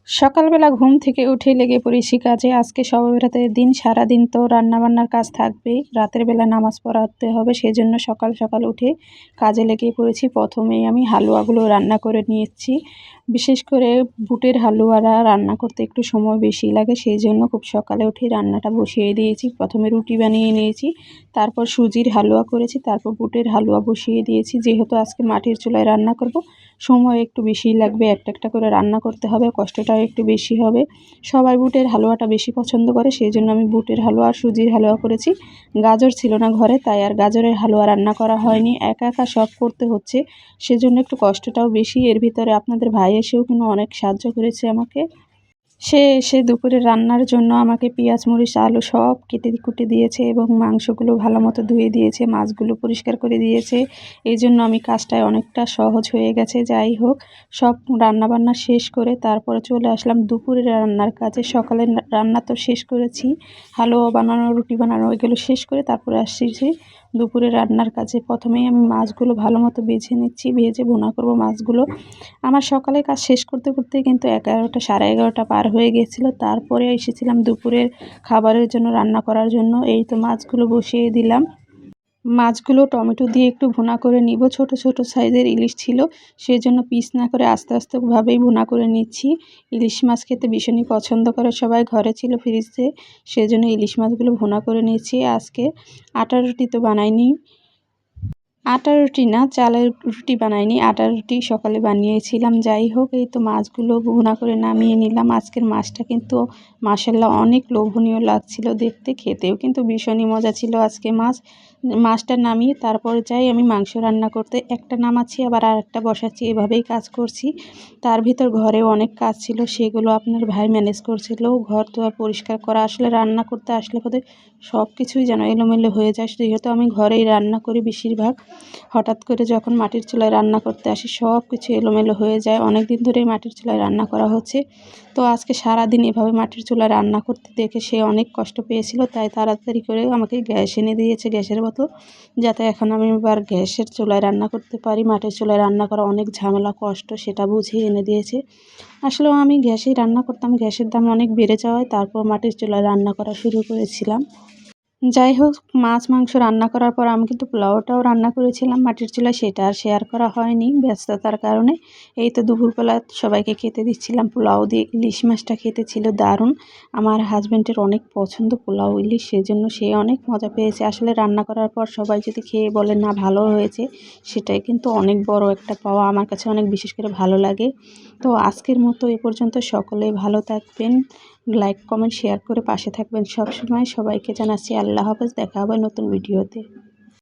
সকালবেলা ঘুম থেকে উঠে লেগে পড়েছি কাজে। আজকে শবে বরাতের দিন, সারাদিন তো রান্নাবান্নার কাজ থাকবেই। রাতের বেলা নামাজ পড়াতে হবে, সেজন্য সকাল সকাল উঠে কাজে লেগে পড়েছি। প্রথমেই আমি হালুয়াগুলো রান্না করে নিয়েছি। বিশেষ করে বুটের হালুয়ারা রান্না করতে একটু সময় বেশি লাগে, সেই জন্য খুব সকালে উঠে রান্নাটা বসিয়ে দিয়েছি। প্রথমে রুটি বানিয়ে নিয়েছি, তারপর সুজির হালুয়া করেছি, তারপর বুটের হালুয়া বসিয়ে দিয়েছি। যেহেতু আজকে মাটির চুলায় রান্না করব, সময় একটু বেশিই লাগবে, একটা একটা করে রান্না করতে হবে, কষ্টটাও একটু বেশি হবে। সবাই বুটের হালুয়াটা বেশি পছন্দ করে, সেই জন্য আমি বুটের হালুয়া আর সুজির হালুয়া করেছি। গাজর ছিল না ঘরে, তাই আর গাজরের হালুয়া রান্না করা হয়নি। একা একা সব করতে হচ্ছে, সেজন্য একটু কষ্টটাও বেশি। এর ভিতরে আপনাদের ভাই এসেও কিন্তু অনেক সাহায্য করেছে আমাকে। সে এসে দুপুরে রান্নার জন্য আমাকে পেঁয়াজ, মরিচ, আলু সব কেটে কুটে দিয়েছে এবং মাংসগুলো ভালো মতো ধুয়ে দিয়েছে, মাছগুলো পরিষ্কার করে দিয়েছে। এই জন্য আমি কাজটায় অনেকটা সহজ হয়ে গেছে। যাই হোক, সব রান্নাবান্না শেষ করে তারপরে চলে আসলাম দুপুরের রান্নার কাজে। সকালে রান্না তো শেষ করেছি, হালুয়া বানানো, রুটি বানানো, এগুলো শেষ করে তারপরে আসছি দুপুরে রান্নার কাজে। প্রথমেই আমি মাছগুলো ভালো মতো বেছে নিচ্ছি, ভেজে ভুনা করব মাছগুলো। আমার সকালে কাজ শেষ করতে করতে কিন্তু 11টা, সাড়ে 11টা পার হয়ে গিয়েছিল। তারপরে এসেছিলাম দুপুরের খাবারের জন্য রান্না করার জন্য। এই তো মাছগুলো বসিয়ে দিলাম। মাছগুলো টমেটো দিয়ে একটু ভুনা করে নিব। ছোট ছোট সাইজের ইলিশ ছিল, সেই জন্য পিস না করে আস্তে আস্তে ভাবেই ভুনা করে নিচ্ছি। ইলিশ মাছ খেতে ভীষণই পছন্দ করে সবাই, ঘরে ছিল ফ্রিজে, সেজন্য ইলিশ মাছগুলো ভুনা করে নিচ্ছি। আজকে আটা রুটি তো বানাইনি, আটার রুটি না, চালের রুটি বানাইনি, আটার রুটি সকালে বানিয়েছিলাম। যাই হোক, এই তো মাছগুলো ভুনা করে নামিয়ে নিলাম। আজকের মাছটা কিন্তু মাশাআল্লাহ অনেক লোভনীয় লাগছিল দেখতে, খেতেও কিন্তু ভীষণই মজা ছিল। আজকে মাছটা নামিয়ে তারপরে যাই আমি মাংস রান্না করতে। একটা নামাচ্ছি আবার আরেকটা বসাচ্ছি, এভাবেই কাজ করছি। তার ভিতর ঘরেও অনেক কাজ ছিল, সেগুলো আপনার ভাই ম্যানেজ করছিল। ঘর দুয়ার পরিষ্কার করা, আসলে রান্না করতে আসলে পরে সব কিছুই যেন এলোমেলো হয়ে যায়। যেহেতু আমি ঘরেই রান্না করি বেশিরভাগ, হঠাৎ করে যখন মাটির চুলায় রান্না করতে আসি সব কিছু এলোমেলো হয়ে যায়। অনেক দিন ধরেই মাটির চুলায় রান্না করা হচ্ছে, তো আজকে সারাদিন এভাবে মাটির চুলায় রান্না করতে দেখে সে অনেক কষ্ট পেয়েছিল, তাই তাড়াতাড়ি করে আমাকে গ্যাস এনে দিয়েছে, গ্যাসের বোতল, যাতে এখন আমি এবার গ্যাসের চুলায় রান্না করতে পারি। মাটির চুলায় রান্না করা অনেক ঝামেলা, কষ্ট, সেটা বুঝে এনে দিয়েছে। আসলেও আমি গ্যাসেই রান্না করতাম, গ্যাসের দাম অনেক বেড়ে যাওয়ায় তারপর মাটির চুলায় রান্না করা শুরু করেছিলাম। যাই হোক, মাছ মাংস রান্না করার পর আমি কিন্তু পোলাওটাও রান্না করেছিলাম মাটির চুলায়, সেটা আর শেয়ার করা হয়নি ব্যস্ততার কারণে। এই তো দুপুরবেলা সবাইকে খেতে দিচ্ছিলাম পোলাও দিয়ে। ইলিশ মাছটা খেতে ছিল দারুণ। আমার হাজব্যান্ডের অনেক পছন্দ পোলাও ইলিশ, সেজন্য সে অনেক মজা পেয়েছে। আসলে রান্না করার পর সবাই যদি খেয়ে বলে না ভালো হয়েছে, সেটাই কিন্তু অনেক বড় একটা পাওয়া, আমার কাছে অনেক বিশেষ করে ভালো লাগে। তো আজকের মতো এ পর্যন্ত। সকলেই ভালো থাকবেন, লাইক কমেন্ট শেয়ার করে পাশে থাকবেন সব সময়। সবাইকে জানাচ্ছি আল্লাহ হাফেজ, দেখা হবে নতুন ভিডিওতে।